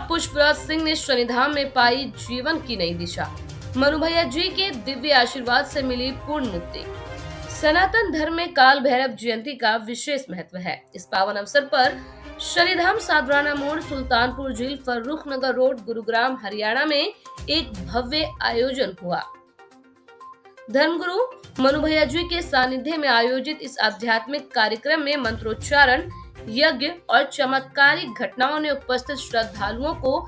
पुष्पराज सिंह ने शनिधाम में पाई जीवन की नई दिशा। मनु भैया जी के दिव्य आशीर्वाद से मिली पूर्ण मुक्ति। सनातन धर्म में काल भैरव जयंती का विशेष महत्व है। इस पावन अवसर पर शनिधाम साधराना मोड़, सुल्तानपुर झील, फर्रुख नगर रोड, गुरुग्राम, हरियाणा में एक भव्य आयोजन हुआ। धर्मगुरु मनु भैया जी के सानिध्य में आयोजित इस आध्यात्मिक कार्यक्रम में मंत्रोच्चारण, यज्ञ और चमत्कारिक घटनाओं ने उपस्थित श्रद्धालुओं को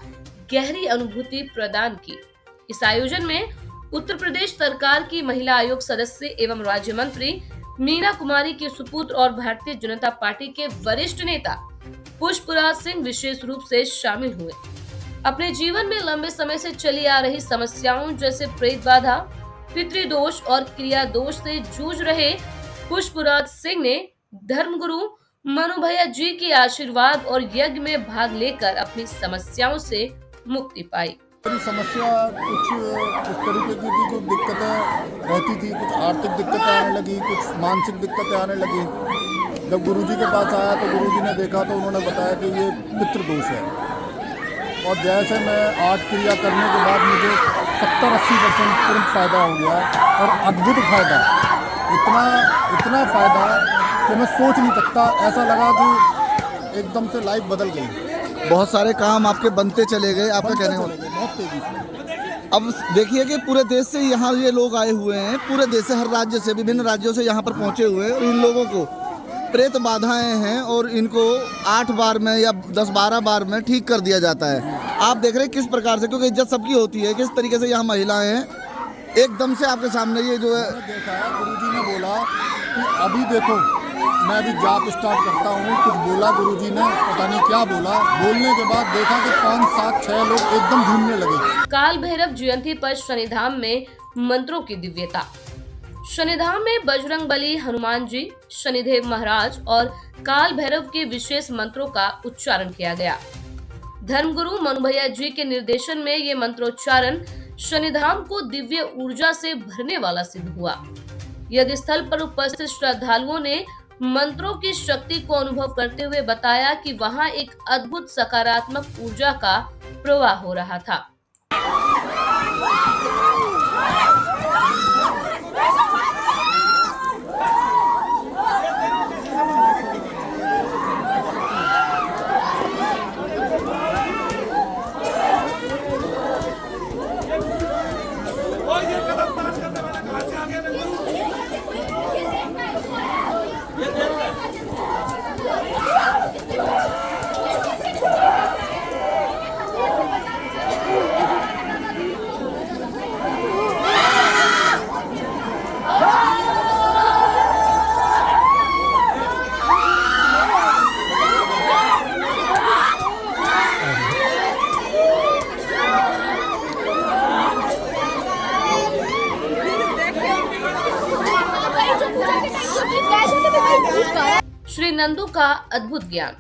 गहरी अनुभूति प्रदान की। इस आयोजन में उत्तर प्रदेश सरकार की महिला आयोग सदस्य एवं राज्य मंत्री मीना कुमारी के सुपुत्र और भारतीय जनता पार्टी के वरिष्ठ नेता पुष्पराज सिंह विशेष रूप से शामिल हुए। अपने जीवन में लंबे समय से चली आ रही समस्याओं जैसे प्रेत बाधा, पितृदोष और क्रिया दोष से जूझ रहे पुष्पराज सिंह ने धर्मगुरु मनु भैया जी के आशीर्वाद और यज्ञ में भाग लेकर अपनी समस्याओं से मुक्ति पाई। समस्या कुछ इस तरीके की थी, कुछ दिक्कतें रहती थी, कुछ आर्थिक दिक्कतें आने लगी, कुछ मानसिक दिक्कतें आने लगी। जब गुरुजी के पास आया तो गुरुजी ने देखा तो उन्होंने बताया कि ये पितृदोष है। और जैसे मैं आज क्रिया करने के बाद मुझे 70-80% तुरंत फ़ायदा हो गया और अद्भुत फ़ायदा, इतना फ़ायदा कि मैं सोच नहीं सकता। ऐसा लगा कि एकदम से लाइफ बदल गई। बहुत सारे काम आपके बनते चले गए, आपका कहने का बहुत तेज़ी से। अब देखिए कि पूरे देश से यहाँ ये लोग आए हुए हैं, पूरे देश से, हर राज्य से, विभिन्न राज्यों से यहाँ पर पहुँचे हुए हैं और इन लोगों को प्रेत बाधाएं हैं और इनको 8 बार में या 10-12 बार में ठीक कर दिया जाता है। आप देख रहे हैं किस प्रकार से, क्योंकि इज्जत सबकी होती है, किस तरीके से यहाँ महिलाएं हैं एकदम से आपके सामने ये जो है। देखा है, गुरुजी ने बोला कि अभी देखो मैं अभी जाप स्टार्ट करता हूँ। कुछ बोला गुरुजी ने, पता नहीं क्या बोला। बोलने के बाद देखा कि 5, 7, 6 लोग एकदम झूमने लगे। काल भैरव जयंती पर शनिधाम में मंत्रों की दिव्यता। शनिधाम में बजरंग बली, हनुमान जी, शनिदेव महाराज और काल भैरव के विशेष मंत्रों का उच्चारण किया गया। धर्मगुरु मनु भैया जी के निर्देशन में ये मंत्रोच्चारण शनिधाम को दिव्य ऊर्जा से भरने वाला सिद्ध हुआ। यज्ञ स्थल पर उपस्थित श्रद्धालुओं ने मंत्रों की शक्ति को अनुभव करते हुए बताया कि वहां एक अद्भुत सकारात्मक ऊर्जा का प्रवाह हो रहा था। श्री नंदू का अद्भुत ज्ञान।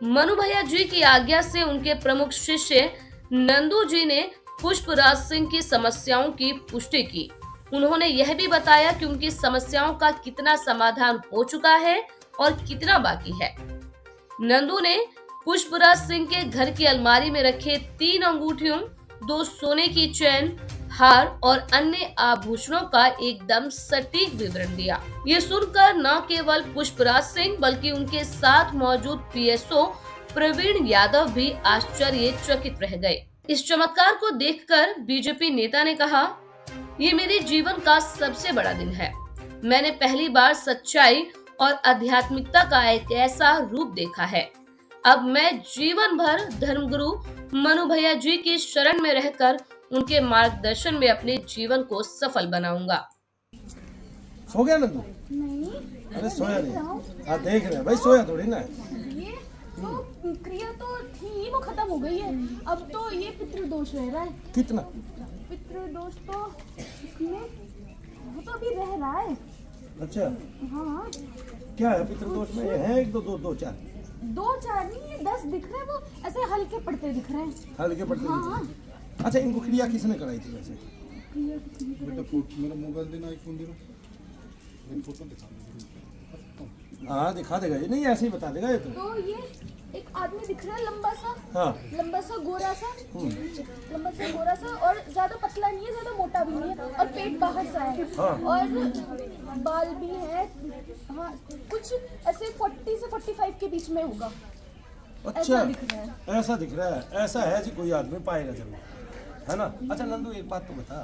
मनु भैया जी की आज्ञा से उनके प्रमुख शिष्य नंदू जी ने पुष्पराज सिंह की समस्याओं की पुष्टि की। उन्होंने यह भी बताया कि उनकी समस्याओं का कितना समाधान हो चुका है और कितना बाकी है। नंदू ने पुष्पराज सिंह के घर की अलमारी में रखे 3 अंगूठियों, 2 सोने की चैन, हार और अन्य आभूषणों का एकदम सटीक विवरण दिया। ये सुनकर न केवल पुष्पराज सिंह बल्कि उनके साथ मौजूद पीएसओ प्रवीण यादव भी आश्चर्यचकित रह गए। इस चमत्कार को देखकर बीजेपी नेता ने कहा, ये मेरे जीवन का सबसे बड़ा दिन है। मैंने पहली बार सच्चाई और आध्यात्मिकता का एक ऐसा रूप देखा है। अब मैं जीवन भर धर्मगुरु मनु भैया जी की शरण में रहकर उनके मार्गदर्शन में अपने जीवन को सफल बनाऊंगा। सो गया ना तू? नहीं। अरे सोया नहीं। हाँ देख रहे हैं भाई, सोया थोड़ी ना। ये तो क्रिया तो थी, वो खत्म हो गई है। अब तो ये पितृदोष रह रहा है। कितना? पितृदोष तो इसमें वो तो अभी रह रहा है। अच्छा हाँ। क्या है पितृदोष में? ये है 1, 2, 2, 4। 2, 4 नहीं, ये 10 दिख रहे हैं। वो ऐसे हल्के पड़ते दिख रहे हैं। हल्के पड़ते हाँ, दिख रहे हाँ। हैं। अच्छा, इनको क्रिया किसने कराई थी वैसे? क्रिया किसने कराई? मेरा मोबाइल देना, आईफोन देना, फोटो दिखा। हाँ दिखा देगा ये, नहीं ऐसे ही बता देगा ये तो ये एक आदमी दिख रहा है लंबा सा गोरा सा, लंबा सा गोरा सा, और ज्यादा पतला नहीं है, ज्यादा मोटा भी नहीं है, और पेट बाहर सा है, और बाल भी है। हाँ, कुछ ऐसे 40 से 45 के बीच में होगा। अच्छा ऐसा दिख रहा है। ऐसा दिख रहा है, ऐसा है जी, कोई आदमी पाएगा जरूर, है ना। अच्छा नंदू एक बात तो बता,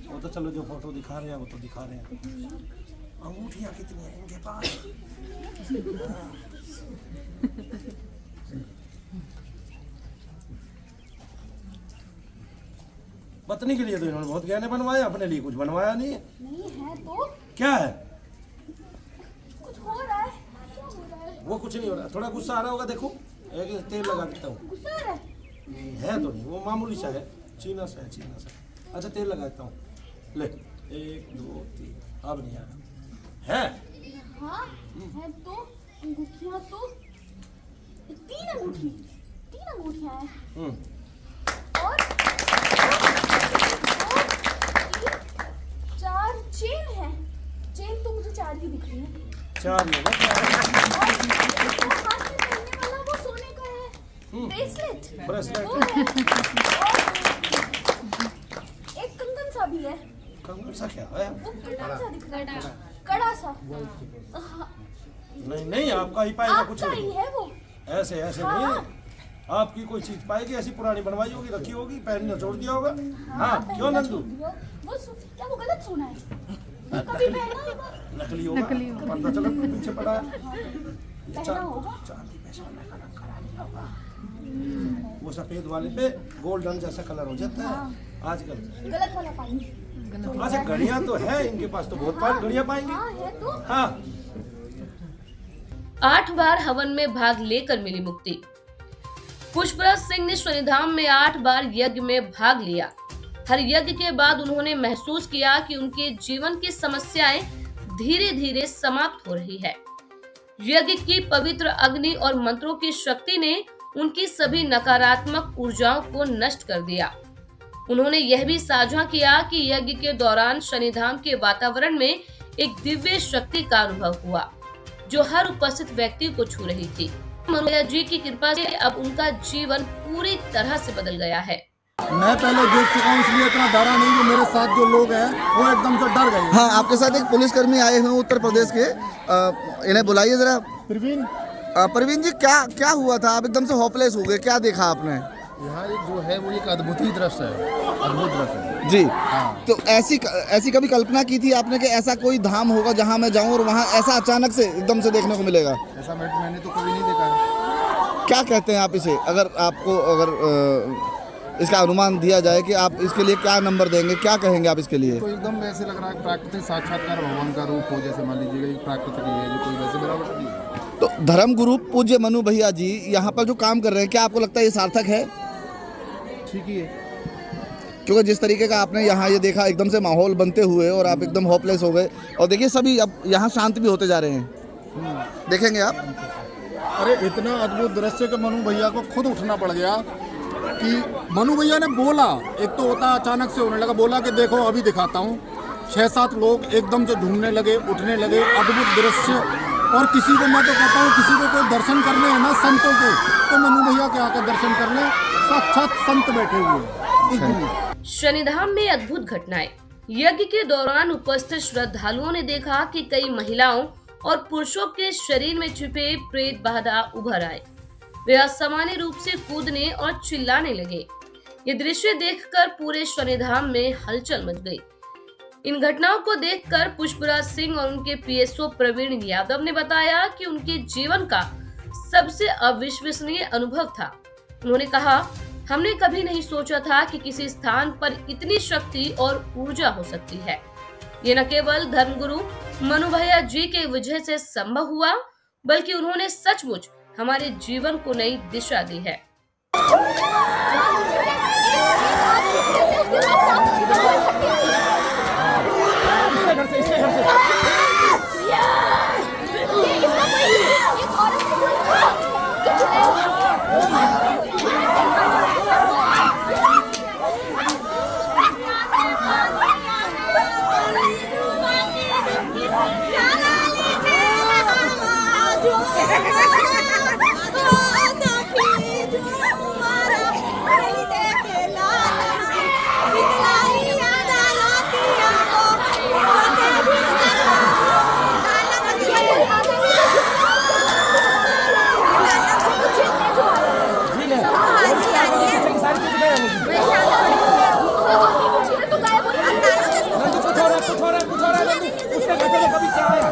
वो तो चलो जो फोटो दिखा रहे हैं वो तो दिखा रहे हैं, अंगूठियाँ कितनी हैं इनके पास? पत्नी के लिए तो इन्होंने बहुत गहने बनवाए, अपने लिए कुछ बनवाया नहीं है। नहीं है तो क्या है? कुछ हो रहा है, क्या हो रहा है? वो कुछ नहीं हो रहा, थोड़ा गुस्सा आ रहा होगा, देखो एक तेल लगा देता हूँ। गुस्सा आ रहा है? है तो नहीं, वो मामूली सा है, चीना सा है, चीना सा। अच्छा तेल लगा देता हूँ, ले 1 2 3, अब नहीं आ रहा है। हाँ है तो अंगूठियाँ तो 3 अंगूठियाँ हैं, और 4 चेन है। चेन तो मुझे 4 ही दिख रही है। 4 लोग और हाथ में पहनने वाला वो सोने का है, ब्रेसलेट। ब्रेसलेट। वो है। और एक कंगन सा भी है। कंगन सा क्या है? वो कंगन सा दिख रहा है, कड़ा सा। हाँ, नहीं नहीं, आपका ही पाएगा कुछ आपका ही नहीं, है वो। ऐसे ऐसे नहीं है। आपकी कोई चीज पाएगी ऐसी पुरानी बनवाई होगी, रखी होगी, पहनना छोड़ दिया होगा। हाँ क्यों नंदू? वो क्या वो गलत सुना है? कभी पहना होगा? नकली होगा, पता चला पीछे पड़ा है। पहना होगा? चांदी पे सोने का रंग करा दिया होगा, वो सफेद वाले पे गोल्डन जैसा कलर हो जाता है आजकल। गलत वाला पानी। अच्छा घड़ियां तो है इनके पास, तो बहुत बार घड़ियां पाएंगे। हाँ है तो। हाँ 8 बार हवन में भाग लेकर मिली मुक्ति। पुष्पराज सिंह ने शनिधाम में 8 बार यज्ञ में भाग लिया। हर यज्ञ के बाद उन्होंने महसूस किया कि उनके जीवन की समस्याएं धीरे धीरे समाप्त हो रही है। यज्ञ की पवित्र अग्नि और मंत्रों की शक्ति ने उनकी सभी नकारात्मक ऊर्जाओं को नष्ट कर दिया। उन्होंने यह भी साझा किया कि यज्ञ के दौरान शनिधाम के वातावरण में एक दिव्य शक्ति का अनुभव हुआ, जो हर उपस्थित व्यक्ति को छू रही थी। मनु जी की कृपा से अब उनका जीवन पूरी तरह से बदल गया है। मैं पहले देख चुका हूँ, इसलिए इतना डरा नहीं। जो मेरे साथ जो लोग हैं वो एकदम से डर गए। हाँ, आपके साथ एक पुलिसकर्मी आए हुए हैं उत्तर प्रदेश के, इन्हें बुलाइए जरा। प्रवीण जी, क्या हुआ था? आप एकदम से होपलेस हो गए, क्या देखा आपने? यहाँ एक जो है वो एक अद्भुत ही दृश्य है, अद्भुत दृश्य है जी। हाँ। तो ऐसी कभी कल्पना की थी आपने कि ऐसा कोई धाम होगा जहाँ मैं जाऊँ और वहाँ ऐसा अचानक से एकदम से देखने को मिलेगा? ऐसा मैंने तो कभी नहीं देखा है। क्या कहते हैं आप इसे? अगर इसका अनुमान दिया जाए कि आप इसके लिए क्या नंबर देंगे, क्या कहेंगे आप इसके लिए? तो एकदम वैसे लग रहा है प्राकृतिक साक्षात्कार भगवान का रूप हो, जैसे मान लीजिएगा ये प्राकृतिक ही है, ये कोई वैसे मिलावट नहीं है। तो धर्म गुरु पूज्य मनु भैया जी यहाँ पर जो काम कर रहे हैं, क्या आपको लगता है ये सार्थक है? ठीक ही है, क्योंकि जिस तरीके का आपने यहाँ ये देखा, एकदम से माहौल बनते हुए और आप एकदम होपलेस हो गए, और देखिए सभी अब यहाँ शांत भी होते जा रहे हैं, देखेंगे आप। अरे इतना अद्भुत दृश्य कि मनु भैया को खुद उठना पड़ गया। कि मनु भैया ने बोला, एक तो होता अचानक से होने लगा, बोला कि देखो अभी दिखाता हूँ। 6-7 लोग एकदम से ढूंढने लगे, उठने लगे, अद्भुत दृश्य। और किसी को मैं तो कहता हूँ, किसी को कोई दर्शन करने है ना संतों के, तो मनु भैया के आकर दर्शन करने, साक्षात संत बैठे हुए। शनिधाम में अद्भुत घटनाएं। यज्ञ के दौरान उपस्थित श्रद्धालुओं ने देखा कि कई महिलाओं और पुरुषों के शरीर में छिपे प्रेत बाधा उभर आए। वे असामान्य रूप से कूदने और चिल्लाने लगे। ये दृश्य देखकर पूरे शनिधाम में हलचल मच गई। इन घटनाओं को देखकर पुष्पराज सिंह और उनके पीएसओ प्रवीण यादव ने बताया कि उनके जीवन का सबसे अविश्वसनीय अनुभव था। उन्होंने कहा, हमने कभी नहीं सोचा था कि किसी स्थान पर इतनी शक्ति और ऊर्जा हो सकती है। ये न केवल धर्मगुरु मनु भैया जी के वजह से संभव हुआ, बल्कि उन्होंने सचमुच हमारे जीवन को नई दिशा दी है। नंदू कुछ हो रहा है नंदू, उसके घर से कभी क्या आया?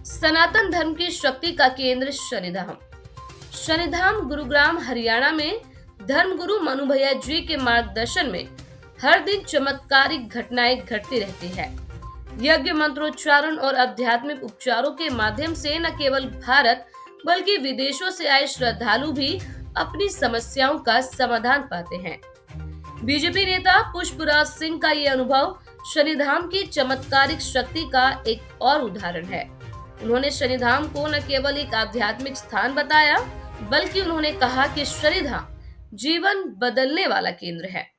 सनातन धर्म की शक्ति का केंद्र शनिधाम। शनिधाम गुरुग्राम हरियाणा में धर्मगुरु मनु भैया जी के मार्गदर्शन में हर दिन चमत्कारिक घटनाएं घटती रहती है। यज्ञ मंत्रोच्चारण और आध्यात्मिक उपचारों के माध्यम से न केवल भारत बल्कि विदेशों से आए श्रद्धालु भी अपनी समस्याओं का समाधान पाते हैं। बीजेपी नेता पुष्पराज सिंह का ये अनुभव शनिधाम की चमत्कारिक शक्ति का एक और उदाहरण है। उन्होंने शनिधाम को न केवल एक आध्यात्मिक स्थान बताया, बल्कि उन्होंने कहा कि शनिधाम जीवन बदलने वाला केंद्र है।